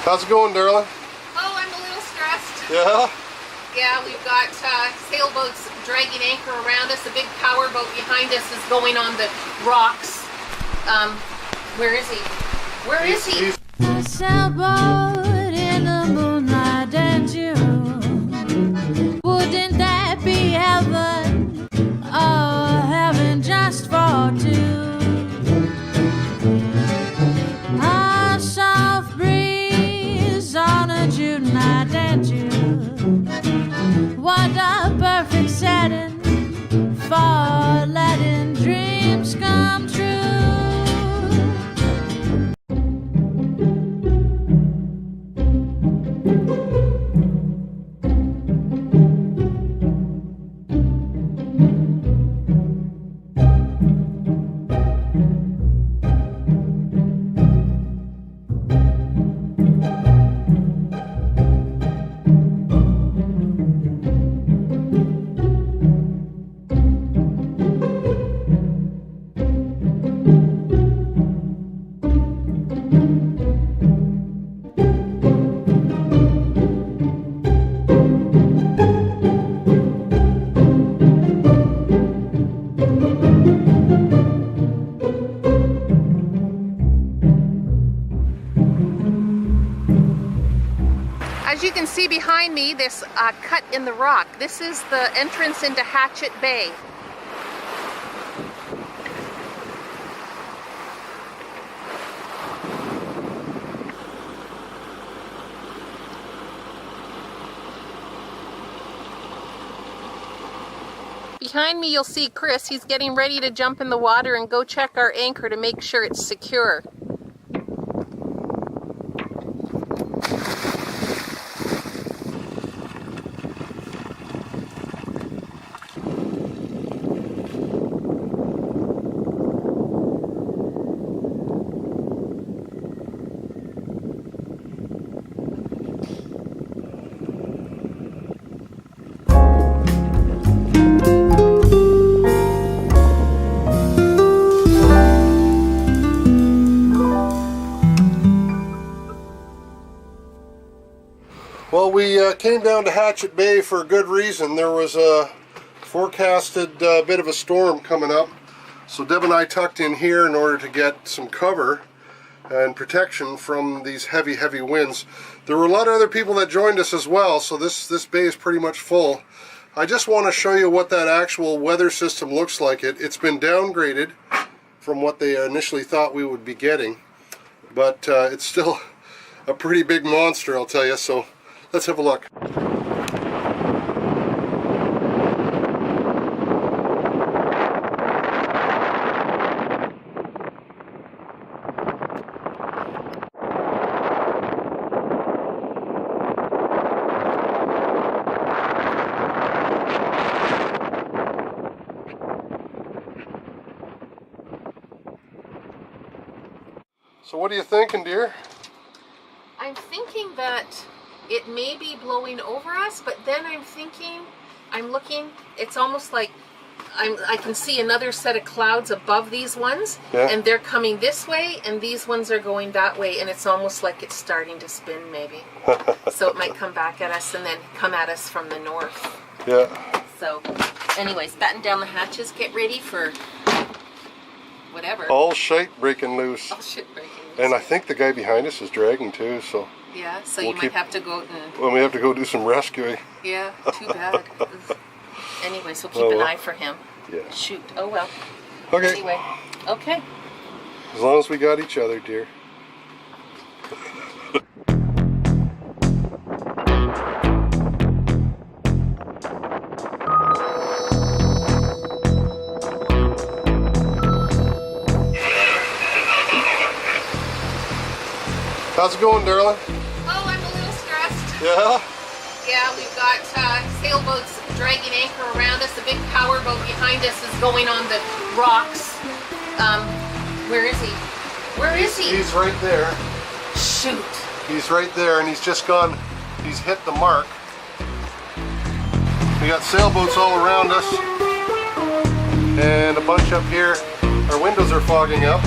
How's it going, darling? Oh, I'm a little stressed. Yeah? Yeah, we've got sailboats dragging anchor around us. A big power boat behind us is going on the rocks. Where is he? Where is he? A sailboat in the moonlight and June. Wouldn't that be heaven? Oh, heaven just for two. A soft breeze on a June night and June. What a perfect setting for letting dreams come true. As you can see behind me, this cut in the rock. This is the entrance into Hatchet Bay. Behind me you'll see Chris. He's getting ready to jump in the water and go check our anchor to make sure it's secure. Well, we came down to Hatchet Bay for a good reason. There was a forecasted bit of a storm coming up. So Deb and I tucked in here in order to get some cover and protection from these heavy, heavy winds. There were a lot of other people that joined us as well, so this bay is pretty much full. I just want to show you what that actual weather system looks like. It's been downgraded from what they initially thought we would be getting, but it's still a pretty big monster, I'll tell you. So let's have a look. So what are you thinking, dear? I'm thinking that it may be blowing over us, but then I'm looking, it's almost like I can see another set of clouds above these ones, yeah. And they're coming this way, and these ones are going that way, and it's almost like it's starting to spin, maybe. So it might come back at us and then come at us from the north. Yeah. So, anyways, batten down the hatches, get ready for whatever. All shite breaking loose. All shit breaking loose. And I think the guy behind us is dragging too, so. Yeah, so you might have to go out and... Well, we have to go do some rescuing. Yeah, too bad. Anyways, we'll keep an eye for him. Yeah. Shoot. Oh well. Okay. Anyway. Okay. As long as we got each other, dear. How's it going, darling? Oh, I'm a little stressed. Yeah? Yeah, we've got sailboats dragging anchor around us. A big power boat behind us is going on the rocks. Where is he? Where is he? He's right there. Shoot. He's right there, and he's just gone. He's hit the mark. We got sailboats all around us, and a bunch up here. Our windows are fogging up.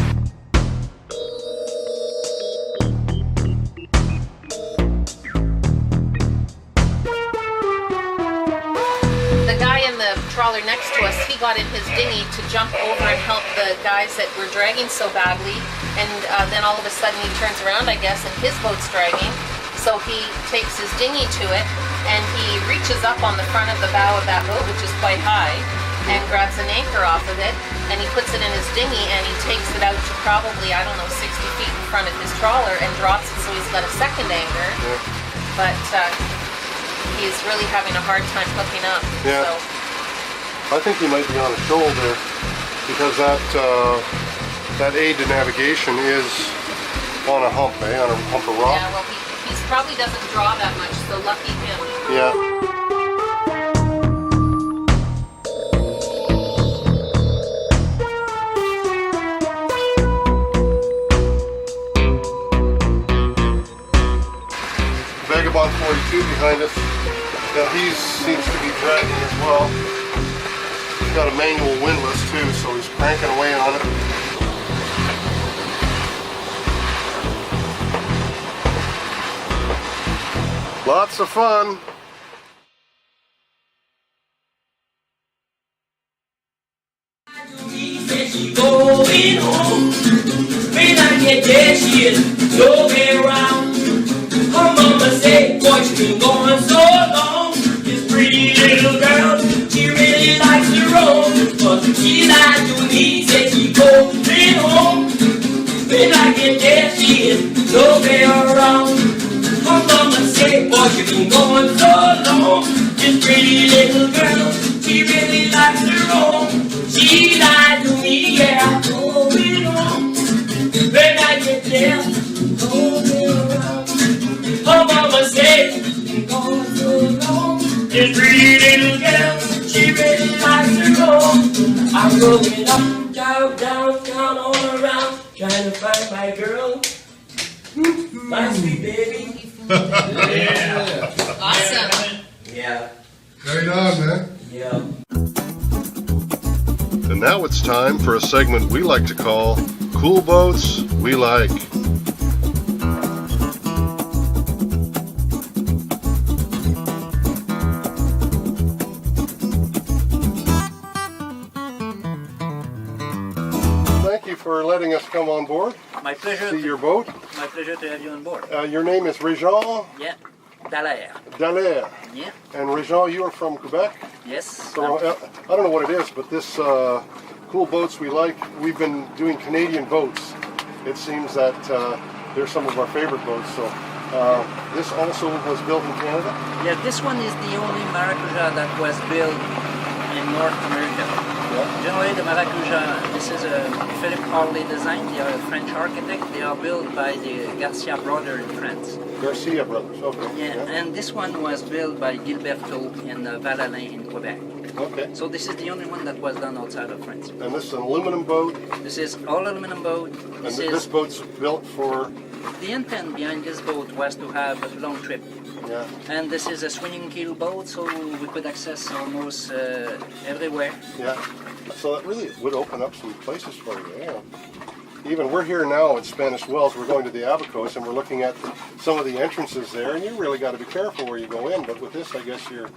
jump over and help the guys that were dragging so badly. And then all of a sudden he turns around, I guess, and his boat's dragging. So he takes his dinghy to it, and he reaches up on the front of the bow of that boat, which is quite high, and grabs an anchor off of it, and he puts it in his dinghy, and he takes it out to probably, I don't know, 60 feet in front of his trawler and drops it, so he's got a second anchor. Yeah. But he's really having a hard time hooking up. Yeah. So. I think he might be on a shoal there, because that aid to navigation is on a hump, on a hump of rock. Yeah, well, he probably doesn't draw that much, so lucky him. Yeah. Vagabond 42 behind us. Yeah, he seems to be dragging as well. He's got a manual windlass too, so he's cranking away on it. Lots of fun. Going home. When I get there, she is nowhere around. Her mama said, boy, she been gone so long. This pretty little girl, she really likes to roam. But she lied to me, said she going home. When I get there, she is nowhere around. Her mama said, boy, she been gone so long. This pretty little girl, she really likes to roam. She lied to me, yeah, going home. When I get there, nowhere around. Her mama said, she gone so long. This pretty little girl, she really likes to roam. I'm going up, down, down, down, all around, trying to find my girl, my sweet baby. Yeah. Awesome. Yeah. Right on, man. Yeah. And now it's time for a segment we like to call Cool Boats We Like. Thank you for letting us come on board. My pleasure. See your boat. My pleasure to have you on board. Your name is Régent Yeah. Dallaire. Dallaire. Yeah. And Régent, you are from Quebec? Yes. So I don't know what it is, but this Cool Boats We Like, we've been doing Canadian boats. It seems that they're some of our favorite boats. So this also was built in Canada? Yeah, this one is the only Maracuja that was built in North America. Yeah. Generally, the Maracuja, this is a Philippe Harley design. They are a French architect. They are built by the Garcia brothers in France. Garcia brothers, okay. Yeah, and this one was built by Gilberto in Val-Alain in Quebec. Okay. So this is the only one that was done outside of France. And this is an aluminum boat? This is all aluminum boat. This boat's built for? The intent behind this boat was to have a long trip. Yeah. And this is a swinging keel boat, so we could access almost everywhere. Yeah. So that really would open up some places for you. Yeah. Even we're here now at Spanish Wells. We're going to the Abacos, and we're looking at some of the entrances there. And you really got to be careful where you go in. But with this, I guess you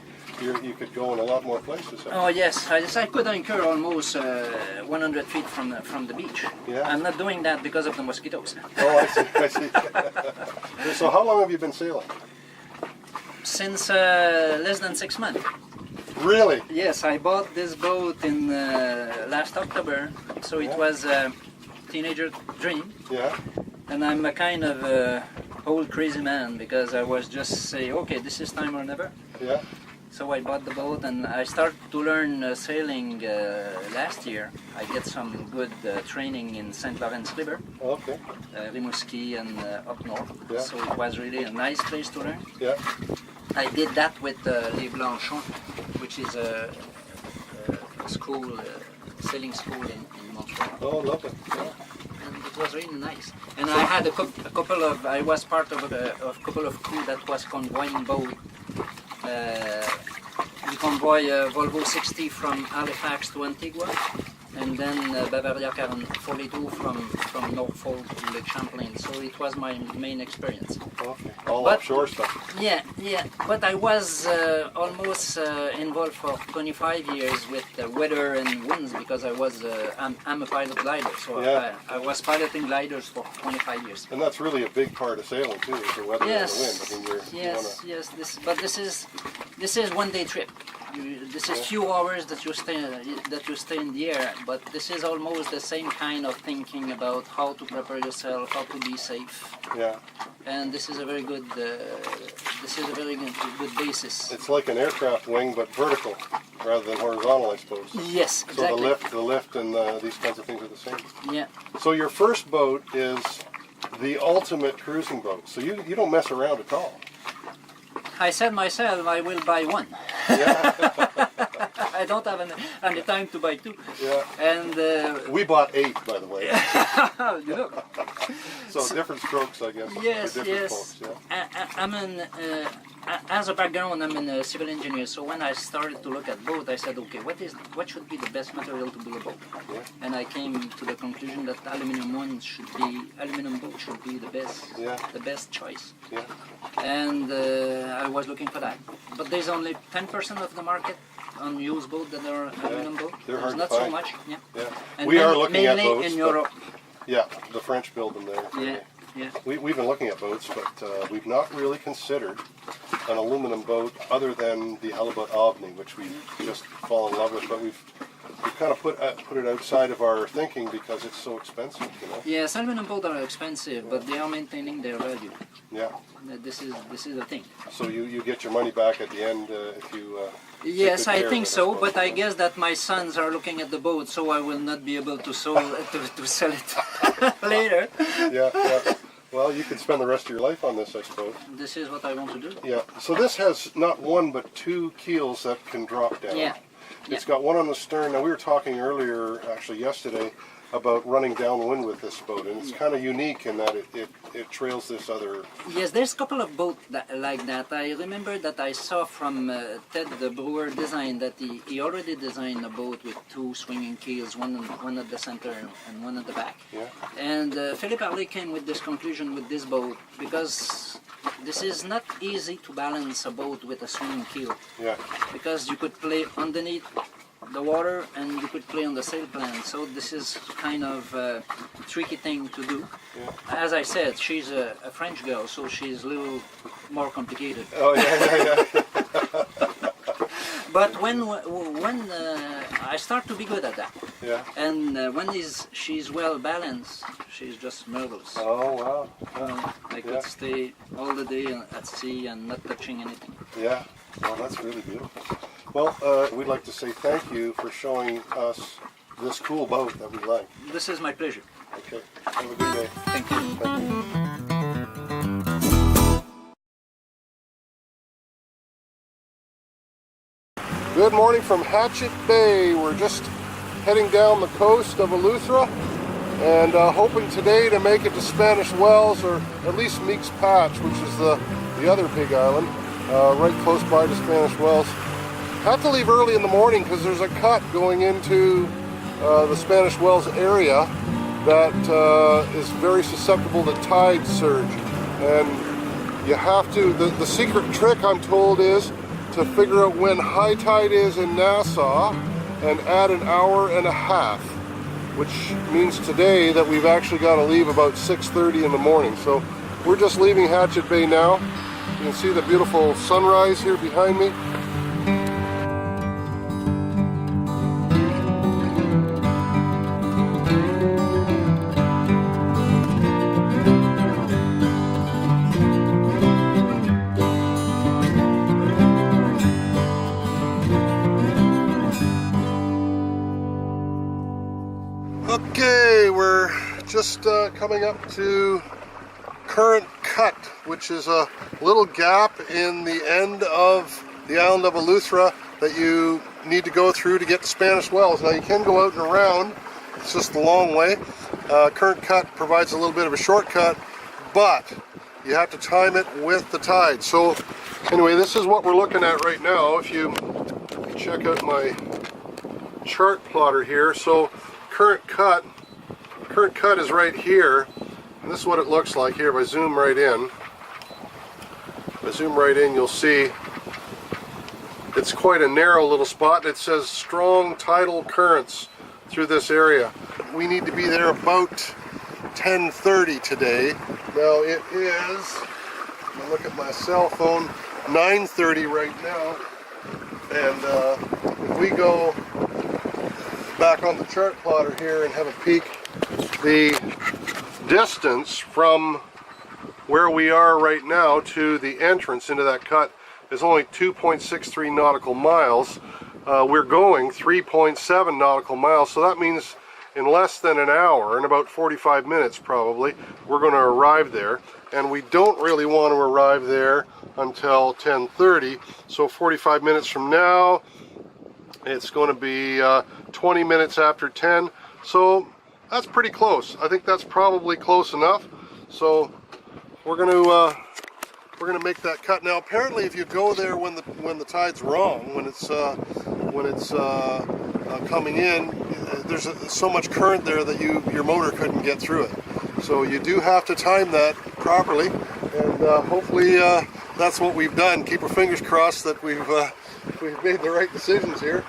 could go in a lot more places. Oh yes, I could anchor almost 100 feet from the beach. Yeah. I'm not doing that because of the mosquitoes. Oh, I see. I see. So how long have you been sailing? Since less than 6 months. Really? Yes, I bought this boat in last October, so it was a teenager dream. Yeah. And I'm a kind of old crazy man because I was just say, okay, this is time or never. Yeah. So I bought the boat and I started to learn sailing last year. I get some good training in St. Lawrence River, Okay. Rimouski and up north. Yeah. So it was really a nice place to learn. Yeah. I did that with Les Blanchons, which is a school, sailing school in Montreal. Oh, lovely. Yeah. And it was really nice. And I had a couple of, I was part of a couple of crew that was convoying boat. We convoy Volvo 60 from Halifax to Antigua. and then Bavaria 42 from Norfolk to Lake Champlain. So it was my main experience. Okay. All But- offshore stuff. Yeah. But I was almost involved for 25 years with weather and winds because I'm a pilot glider, so Yeah. I was piloting gliders for 25 years. And that's really a big part of sailing too, is the weather and the wind. I mean, Yes. This is one day trip. This is few hours that you stay in the air, but this is almost the same kind of thinking about how to prepare yourself, how to be safe, Yeah. and this is a very good good basis. It's like an aircraft wing, but vertical rather than horizontal, I suppose. Yes, So exactly. the lift and these kinds of things are the same. Yeah. So your first boat is the ultimate cruising boat. So you don't mess around at all. I said myself I will buy one. Yeah. I don't have any time to buy two. Yeah. And We bought 8, by the way. you look. So different strokes, I guess. Yes, for different yes. folks, yeah. I'm as a background, I'm a civil engineer. So when I started to look at boat, I said, okay, what should be the best material to build a boat? Yeah. And I came to the conclusion that aluminum boat should be the best choice. Yeah. And I was looking for that. But there's only 10% of the market on used boat that are aluminum boat. They're There's hard not to so find. much. Yeah. Yeah. And We then are looking at mainly boats. in but- Europe. Yeah, the French build them there. Yeah. Yeah. We've been looking at boats, but we've not really considered an aluminum boat other than the Halibut Ovni, which we just fall in love with. But we've kind of put it outside of our thinking because it's so expensive, you know. Yes, aluminum boats are expensive, but they are maintaining their value. Yeah. This is the thing. So you get your money back at the end if you. Yes, take good I care of think it, so, suppose. but I guess that my sons are looking at the boat, so I will not be able to sell it later. Yeah. Well, you could spend the rest of your life on this, I suppose. This is what I want to do. Yeah. So this has not one but 2 keels that can drop down. Yeah. It's got one on the stern. Now we were talking earlier, actually yesterday, about running downwind with this boat, and it's kind of unique in that it trails this other. Yes, there's a couple of boats like that. I remember that I saw from Ted the brewer design that he already designed a boat with 2 swinging keels, one at the center and one at the back. Yeah. And Philip Harley came with this conclusion with this boat because this is not easy to balance a boat with a swinging keel, Yeah. because you could play underneath the water and you could play on the sail plan. So this is kind of a tricky thing to do. Yeah. As I said, she's a French girl, so she's a little more complicated. Oh yeah. But when I start to be good at that, Yeah. and when she's well balanced, she's just marvelous. Oh wow. I could Yeah. stay all the day at sea and not touching anything. Yeah. Well, that's really beautiful. Well, we'd like to say thank you for showing us this cool boat that we like. This is my pleasure. Okay. Have a good day. Thank you. Thank you. Good morning from Hatchet Bay. We're just heading down the coast of Eleuthera and hoping today to make it to Spanish Wells, or at least Meek's Patch, which is the other big island right close by to Spanish Wells. Have to leave early in the morning because there's a cut going into the Spanish Wells area that is very susceptible to tide surge, and you have to, the secret trick I'm told is to figure out when high tide is in Nassau and add an hour and a half, which means today that we've actually got to leave about 6:30 in the morning. So we're just leaving Hatchet Bay now. You can see the beautiful sunrise here behind me. Okay, we're just coming up to Current Cut, which is a little gap in the end of the island of Eleuthera that you need to go through to get to Spanish Wells. Now you can go out and around, it's just a long way. Current Cut provides a little bit of a shortcut, but you have to time it with the tide. So anyway, this is what we're looking at right now. If you check out my chart plotter here. So current cut is right here, and this is what it looks like here. If I zoom right in, you'll see it's quite a narrow little spot, and it says strong tidal currents through this area. We need to be there about 10:30 today. Now it is, I look at my cell phone, 9:30 right now, and if we go back on the chart plotter here and have a peek, the distance from where we are right now to the entrance into that cut is only 2.63 nautical miles. We're going 3.7 nautical miles, so that means in less than an hour, in about 45 minutes probably, we're going to arrive there. And we don't really want to arrive there until 10:30, so 45 minutes from now, it's going to be 20 minutes after 10, so that's pretty close. I think that's probably close enough. So we're going to make that cut. Now apparently if you go there when the tide's wrong, when it's coming in, there's so much current there that your motor couldn't get through it. So you do have to time that properly, and hopefully that's what we've done. Keep our fingers crossed that we've made the right decisions here.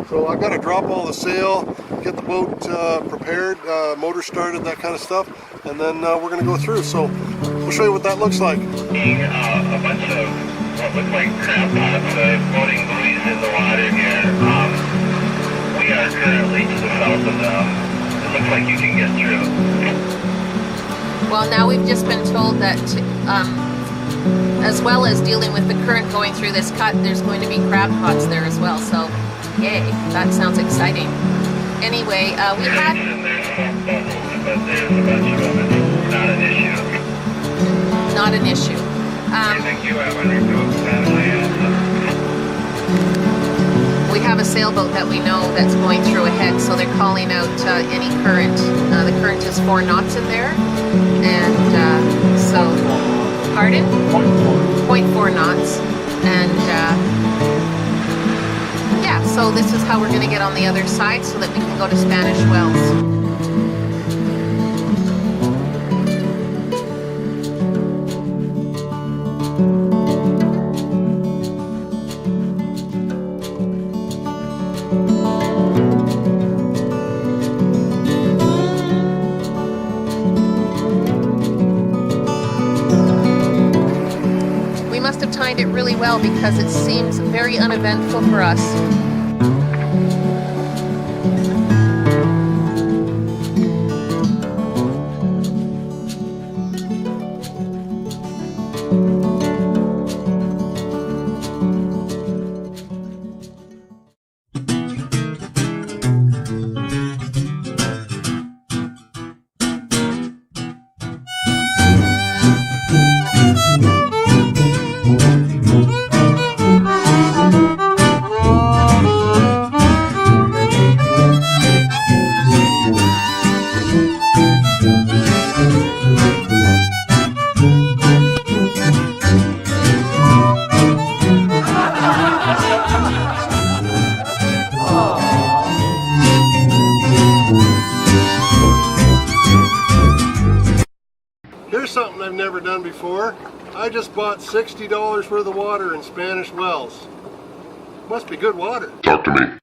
So I've got to drop all the sail, get the boat prepared, motor started, that kind of stuff, and then we're going to go through. So we'll show you what that looks like. A bunch of what look like crab pots, floating buoys in the water here. We are currently to the south of them. It looks like you can get through. Well, now we've just been told that as well as dealing with the current going through this cut, there's going to be crab pots there as well. So, yay, that sounds exciting. Anyway, we had... There's some bubbles, but there's a bunch of them. It's not an issue. Not an issue. I think you have under land. We have a sailboat that we know that's going through ahead, so they're calling out any current. The current is 4 knots in there, and so, pardon? 0.4 knots, and yeah, so this is how we're going to get on the other side so that we can go to Spanish Wells. It really well because it seems very uneventful for us. Here's something I've never done before. I just bought $60 worth of water in Spanish Wells. Must be good water. Talk to me.